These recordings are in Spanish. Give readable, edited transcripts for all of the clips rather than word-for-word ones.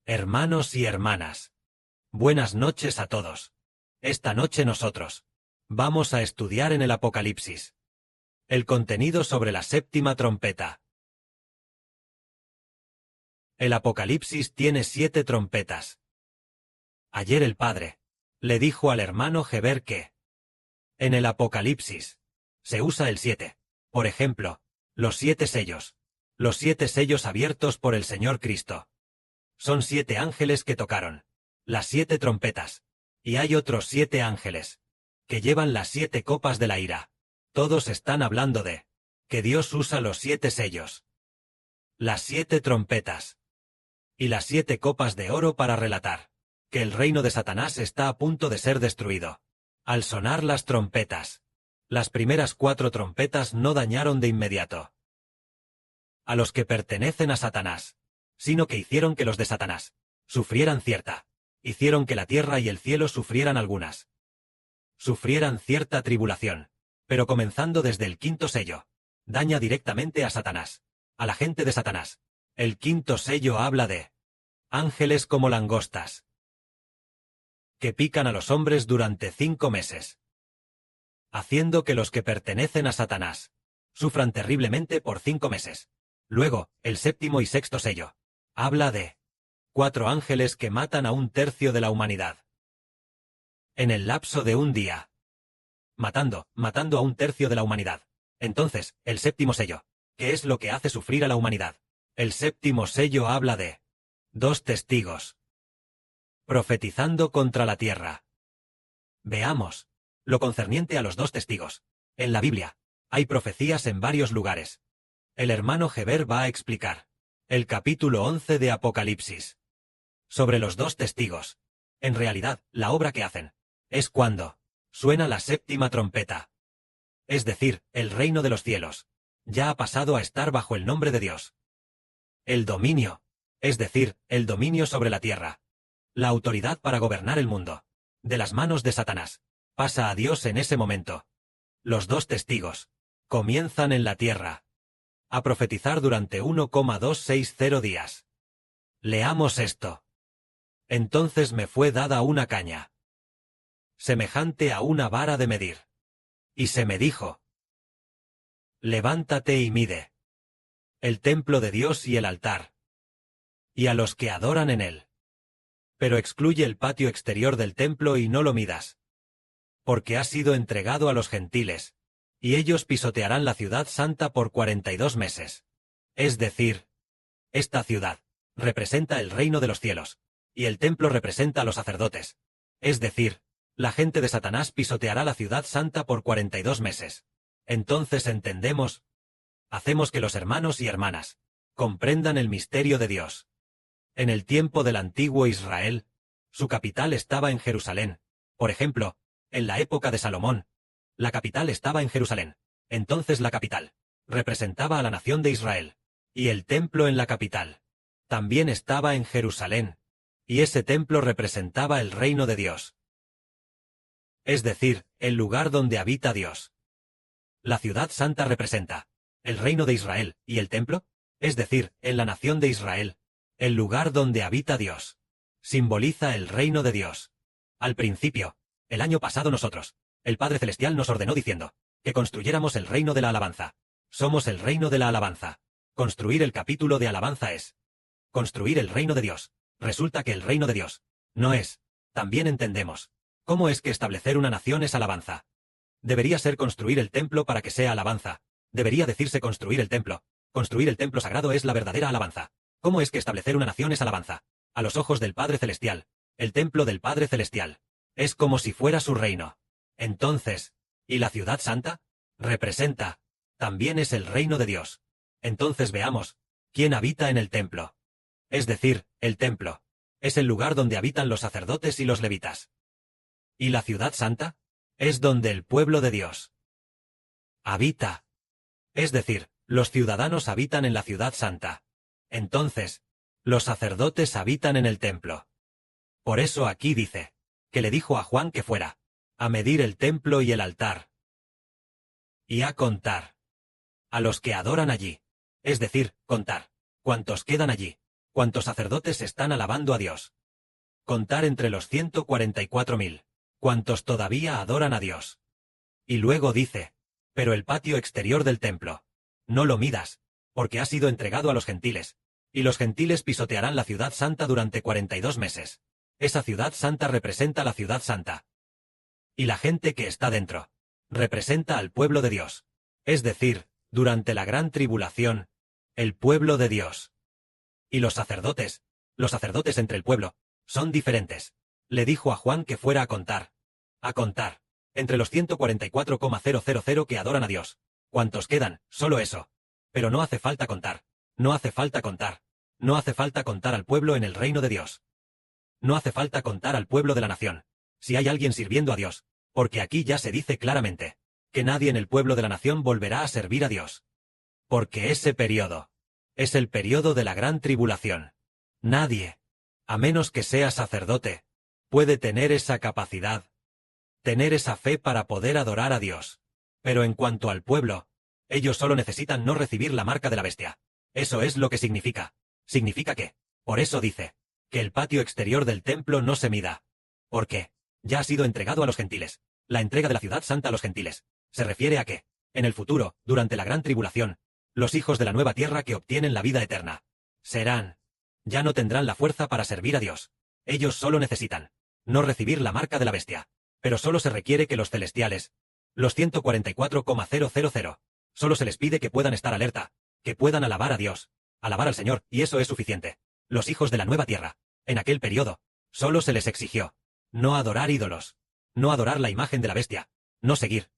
Hermanos y hermanas, buenas noches a todos. Esta noche nosotros vamos a estudiar en el Apocalipsis el contenido sobre la séptima trompeta. El Apocalipsis tiene 7 trompetas. Ayer el padre le dijo al hermano Heber que en el Apocalipsis se usa el 7. Por ejemplo, los 7 sellos. Los 7 sellos abiertos por el Señor Cristo. Son 7 ángeles que tocaron las 7 trompetas. Y hay otros 7 ángeles que llevan las 7 copas de la ira. Todos están hablando de que Dios usa los 7 sellos, las 7 trompetas y las 7 copas de oro para relatar que el reino de Satanás está a punto de ser destruido. Al sonar las trompetas, las primeras 4 trompetas no dañaron de inmediato a los que pertenecen a Satanás, sino que hicieron que los de Satanás sufrieran hicieron que la tierra y el cielo sufrieran cierta tribulación, pero comenzando desde el 5.º sello, daña directamente a Satanás, a la gente de Satanás. El 5.º sello habla de ángeles como langostas que pican a los hombres durante 5 meses, haciendo que los que pertenecen a Satanás sufran terriblemente por 5 meses. Luego, el 7.º y 6.º sello habla de 4 ángeles que matan a 1/3 de la humanidad en el lapso de un día, matando a 1/3 de la humanidad. Entonces, el 7.º sello, ¿qué es lo que hace sufrir a la humanidad? El 7.º sello habla de 2 testigos profetizando contra la tierra. Veamos lo concerniente a los 2 testigos. En la Biblia hay profecías en varios lugares. El hermano Heber va a explicar el capítulo 11 de Apocalipsis sobre los 2 testigos. En realidad, la obra que hacen es cuando suena la 7ª trompeta. Es decir, el reino de los cielos ya ha pasado a estar bajo el nombre de Dios. El dominio, es decir, el dominio sobre la tierra, la autoridad para gobernar el mundo, de las manos de Satanás, pasa a Dios en ese momento. Los 2 testigos comienzan en la tierra a profetizar durante 1,260 días. Leamos esto. Entonces me fue dada una caña, semejante a una vara de medir. Y se me dijo: levántate y mide el templo de Dios y el altar, y a los que adoran en él. Pero excluye el patio exterior del templo y no lo midas, porque ha sido entregado a los gentiles, y ellos pisotearán la ciudad santa por 42 meses. Es decir, esta ciudad representa el reino de los cielos, y el templo representa a los sacerdotes. Es decir, la gente de Satanás pisoteará la ciudad santa por 42 meses. Entonces hacemos que los hermanos y hermanas comprendan el misterio de Dios. En el tiempo del antiguo Israel, su capital estaba en Jerusalén. Por ejemplo, en la época de Salomón, la capital estaba en Jerusalén. Entonces la capital representaba a la nación de Israel, y el templo en la capital también estaba en Jerusalén, y ese templo representaba el reino de Dios. Es decir, el lugar donde habita Dios. La ciudad santa representa el reino de Israel, y el templo, es decir, en la nación de Israel, el lugar donde habita Dios, simboliza el reino de Dios. Al principio, el año pasado nosotros, el Padre Celestial nos ordenó diciendo que construyéramos el reino de la alabanza. Somos el reino de la alabanza. Construir el capítulo de alabanza es construir el reino de Dios. Resulta que el reino de Dios no es. También entendemos cómo es que establecer una nación es alabanza. Debería ser construir el templo para que sea alabanza. Debería decirse construir el templo. Construir el templo sagrado es la verdadera alabanza. ¿Cómo es que establecer una nación es alabanza? A los ojos del Padre Celestial, el templo del Padre Celestial es como si fuera su reino. Entonces, ¿y la ciudad santa? Representa, también es el reino de Dios. Entonces veamos, ¿quién habita en el templo? Es decir, el templo es el lugar donde habitan los sacerdotes y los levitas. ¿Y la ciudad santa? Es donde el pueblo de Dios habita. Es decir, los ciudadanos habitan en la ciudad santa. Entonces, los sacerdotes habitan en el templo. Por eso aquí dice que le dijo a Juan que fuera a medir el templo y el altar, y a contar a los que adoran allí, es decir, contar cuántos quedan allí. ¿Cuántos sacerdotes están alabando a Dios? Contar entre los 144.000. ¿Cuántos todavía adoran a Dios? Y luego dice, pero el patio exterior del templo, no lo midas, porque ha sido entregado a los gentiles, y los gentiles pisotearán la ciudad santa durante 42 meses. Esa ciudad santa representa la ciudad santa. Y la gente que está dentro, representa al pueblo de Dios. Es decir, durante la gran tribulación, el pueblo de Dios. Y los sacerdotes entre el pueblo, son diferentes. Le dijo a Juan que fuera a contar, entre los 144,000 que adoran a Dios. ¿Cuántos quedan? Solo eso. Pero no hace falta contar, no hace falta contar al pueblo en el reino de Dios. No hace falta contar al pueblo de la nación, si hay alguien sirviendo a Dios, porque aquí ya se dice claramente, que nadie en el pueblo de la nación volverá a servir a Dios. Porque ese periodo es el periodo de la gran tribulación. Nadie, a menos que sea sacerdote, puede tener esa capacidad, tener esa fe para poder adorar a Dios. Pero en cuanto al pueblo, ellos solo necesitan no recibir la marca de la bestia. Eso es lo que significa. Significa que, por eso dice, que el patio exterior del templo no se mida. Porque ya ha sido entregado a los gentiles. La entrega de la ciudad santa a los gentiles se refiere a que, en el futuro, durante la gran tribulación, los hijos de la nueva tierra que obtienen la vida eterna ya no tendrán la fuerza para servir a Dios. Ellos solo necesitan no recibir la marca de la bestia. Pero solo se requiere que los celestiales, los 144,000, solo se les pide que puedan estar alerta, que puedan alabar a Dios, alabar al Señor, y eso es suficiente. Los hijos de la nueva tierra, en aquel periodo, solo se les exigió no adorar ídolos, no adorar la imagen de la bestia, no seguir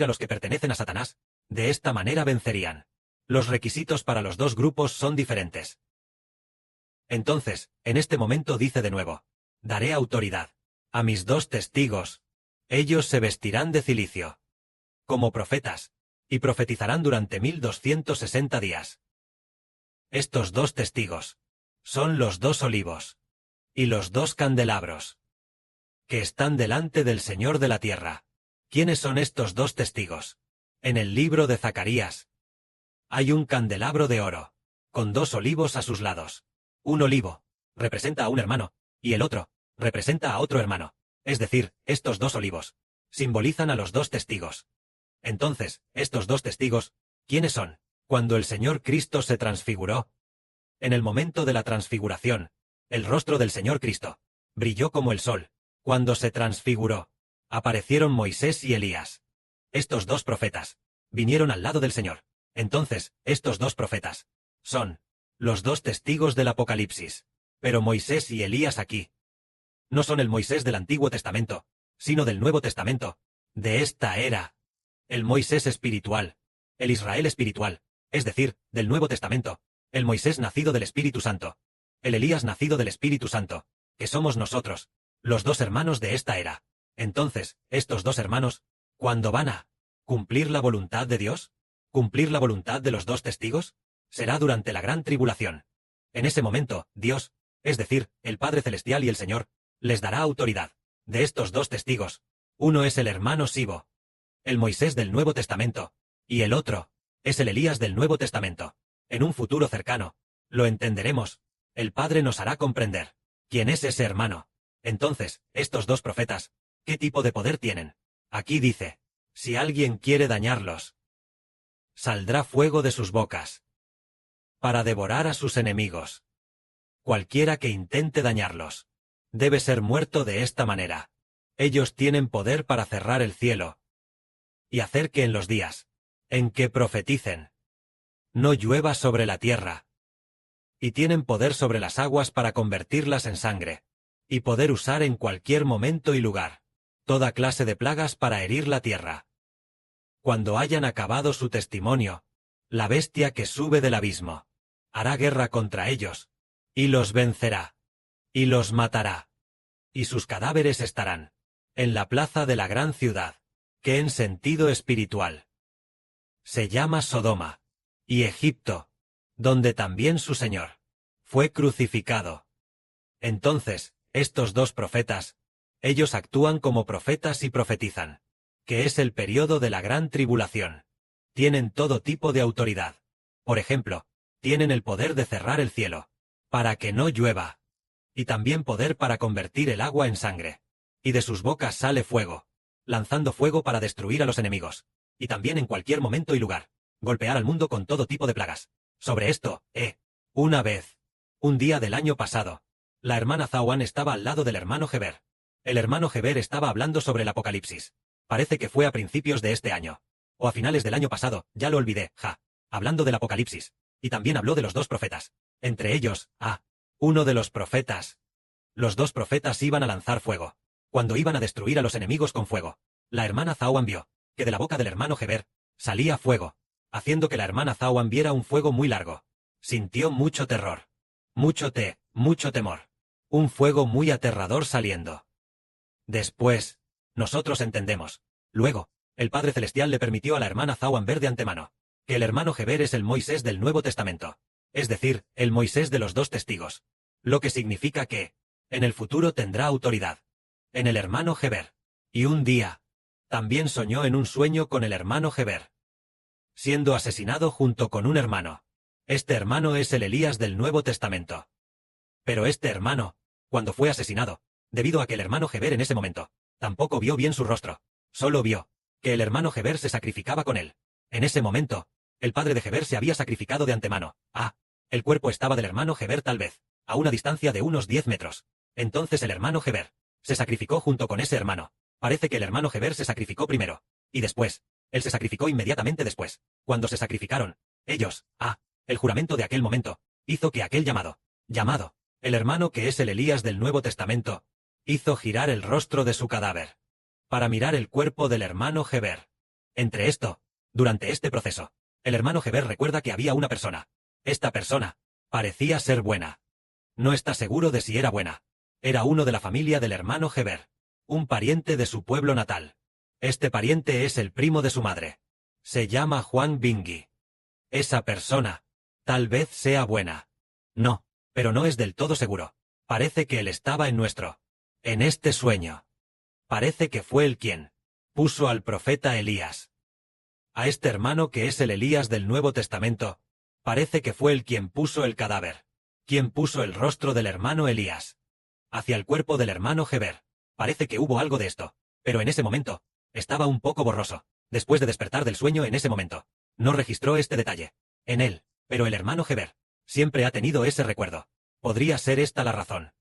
a los que pertenecen a Satanás. De esta manera vencerían. Los requisitos para los dos grupos son diferentes. Entonces, en este momento dice de nuevo, daré autoridad a mis 2 testigos. Ellos se vestirán de cilicio, como profetas, y profetizarán durante 1260 días. Estos 2 testigos son los 2 olivos y los 2 candelabros que están delante del Señor de la tierra. ¿Quiénes son estos 2 testigos? En el libro de Zacarías hay un candelabro de oro, con 2 olivos a sus lados. Un olivo representa a un hermano, y el otro representa a otro hermano. Es decir, estos 2 olivos simbolizan a los 2 testigos. Entonces, estos 2 testigos, ¿quiénes son? Cuando el Señor Cristo se transfiguró, en el momento de la transfiguración, el rostro del Señor Cristo brilló como el sol. Cuando se transfiguró, aparecieron Moisés y Elías. Estos 2 profetas vinieron al lado del Señor. Entonces, estos 2 profetas son los 2 testigos del Apocalipsis. Pero Moisés y Elías aquí no son el Moisés del Antiguo Testamento, sino del Nuevo Testamento, de esta era. El Moisés espiritual, el Israel espiritual, es decir, del Nuevo Testamento, el Moisés nacido del Espíritu Santo, el Elías nacido del Espíritu Santo, que somos nosotros, los 2 hermanos de esta era. Entonces, estos 2 hermanos, ¿cuándo van a cumplir la voluntad de Dios? ¿Cumplir la voluntad de los 2 testigos? Será durante la gran tribulación. En ese momento, Dios, es decir, el Padre Celestial y el Señor, les dará autoridad. De estos 2 testigos, uno es el hermano Sibo, el Moisés del Nuevo Testamento, y el otro es el Elías del Nuevo Testamento. En un futuro cercano, lo entenderemos. El Padre nos hará comprender quién es ese hermano. Entonces, estos 2 profetas, ¿qué tipo de poder tienen? Aquí dice, si alguien quiere dañarlos, saldrá fuego de sus bocas para devorar a sus enemigos. Cualquiera que intente dañarlos debe ser muerto de esta manera. Ellos tienen poder para cerrar el cielo y hacer que en los días en que profeticen no llueva sobre la tierra. Y tienen poder sobre las aguas para convertirlas en sangre, y poder usar en cualquier momento y lugar toda clase de plagas para herir la tierra. Cuando hayan acabado su testimonio, la bestia que sube del abismo hará guerra contra ellos, y los vencerá, y los matará. Y sus cadáveres estarán en la plaza de la gran ciudad, que en sentido espiritual se llama Sodoma, y Egipto, donde también su Señor fue crucificado. Entonces, estos 2 profetas, ellos actúan como profetas y profetizan, que es el periodo de la gran tribulación. Tienen todo tipo de autoridad. Por ejemplo, tienen el poder de cerrar el cielo, para que no llueva. Y también poder para convertir el agua en sangre. Y de sus bocas sale fuego, lanzando fuego para destruir a los enemigos. Y también en cualquier momento y lugar, golpear al mundo con todo tipo de plagas. Sobre esto, una vez, un día del año pasado, la hermana Zawan estaba al lado del hermano Heber. El hermano Heber estaba hablando sobre el Apocalipsis. Parece que fue a principios de este año. O a finales del año pasado, ya lo olvidé, hablando del Apocalipsis. Y también habló de los dos profetas. Entre ellos, uno de los profetas. Los dos profetas iban a lanzar fuego. Cuando iban a destruir a los enemigos con fuego, la hermana Zawan vio que de la boca del hermano Heber salía fuego, haciendo que la hermana Zawan viera un fuego muy largo. Sintió mucho terror. Mucho temor. Un fuego muy aterrador saliendo. Después, nosotros entendemos. Luego, el Padre Celestial le permitió a la hermana Zawan ver de antemano que el hermano Heber es el Moisés del Nuevo Testamento. Es decir, el Moisés de los dos testigos. Lo que significa que, en el futuro tendrá autoridad. En el hermano Heber. Y un día, también soñó en un sueño con el hermano Heber, siendo asesinado junto con un hermano. Este hermano es el Elías del Nuevo Testamento. Pero este hermano, cuando fue asesinado, debido a que el hermano Heber en ese momento, tampoco vio bien su rostro, solo vio que el hermano Heber se sacrificaba con él. En ese momento, el padre de Heber se había sacrificado de antemano. El cuerpo estaba del hermano Heber tal vez, a una distancia de unos 10 metros. Entonces el hermano Heber se sacrificó junto con ese hermano. Parece que el hermano Heber se sacrificó primero. Y después, él se sacrificó inmediatamente después. Cuando se sacrificaron, ellos, el juramento de aquel momento, hizo que aquel llamado, el hermano que es el Elías del Nuevo Testamento, hizo girar el rostro de su cadáver, para mirar el cuerpo del hermano Heber. Entre esto, durante este proceso, el hermano Heber recuerda que había una persona. Esta persona parecía ser buena. No está seguro de si era buena. Era uno de la familia del hermano Heber, un pariente de su pueblo natal. Este pariente es el primo de su madre. Se llama Juan Bingui. Esa persona, tal vez sea buena. No, pero no es del todo seguro. Parece que él estaba en este sueño. Parece que fue él quien puso al profeta Elías. A este hermano que es el Elías del Nuevo Testamento, parece que fue él quien puso el cadáver, quien puso el rostro del hermano Elías hacia el cuerpo del hermano Heber. Parece que hubo algo de esto, pero en ese momento, estaba un poco borroso. Después de despertar del sueño en ese momento, no registró este detalle en él, pero el hermano Heber siempre ha tenido ese recuerdo. Podría ser esta la razón.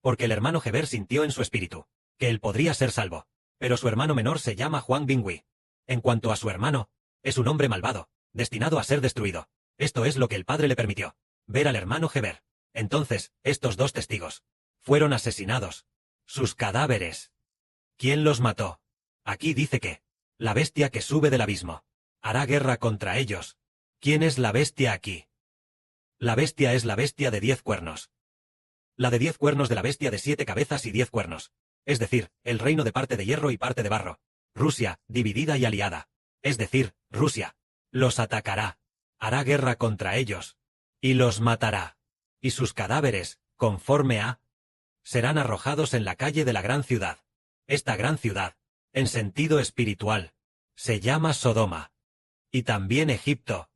Porque el hermano Heber sintió en su espíritu que él podría ser salvo, pero su hermano menor se llama Juan Bingui. En cuanto a su hermano, es un hombre malvado, destinado a ser destruido. Esto es lo que el padre le permitió, ver al hermano Heber. Entonces, estos dos testigos fueron asesinados. Sus cadáveres. ¿Quién los mató? Aquí dice que la bestia que sube del abismo hará guerra contra ellos. ¿Quién es la bestia aquí? La bestia es la bestia de 10 cuernos. La de 10 cuernos de la bestia de 7 cabezas y 10 cuernos. Es decir, el reino de parte de hierro y parte de barro. Rusia, dividida y aliada. Es decir, Rusia los atacará. Hará guerra contra ellos. Y los matará. Y sus cadáveres, conforme serán arrojados en la calle de la gran ciudad. Esta gran ciudad, en sentido espiritual, se llama Sodoma. Y también Egipto.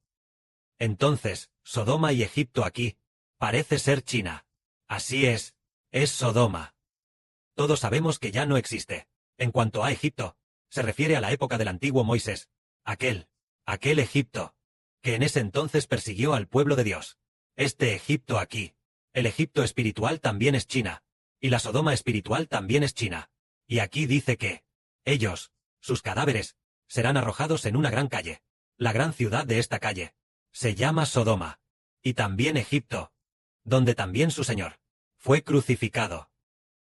Entonces, Sodoma y Egipto aquí, parece ser China. Así es Sodoma. Todos sabemos que ya no existe. En cuanto a Egipto, se refiere a la época del antiguo Moisés. Aquel Egipto, que en ese entonces persiguió al pueblo de Dios. Este Egipto aquí, el Egipto espiritual también es China. Y la Sodoma espiritual también es China. Y aquí dice que ellos, sus cadáveres, serán arrojados en una gran calle. La gran ciudad de esta calle se llama Sodoma. Y también Egipto, donde también su Señor fue crucificado.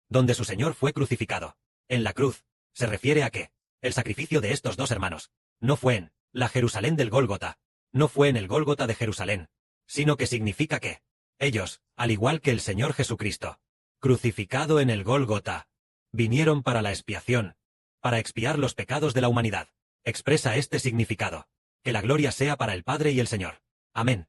Donde su Señor fue crucificado. En la cruz, se refiere a que el sacrificio de estos dos hermanos no fue en la Jerusalén del Gólgota, no fue en el Gólgota de Jerusalén, sino que significa que ellos, al igual que el Señor Jesucristo, crucificado en el Gólgota, vinieron para la expiación, para expiar los pecados de la humanidad. Expresa este significado. Que la gloria sea para el Padre y el Señor. Amén.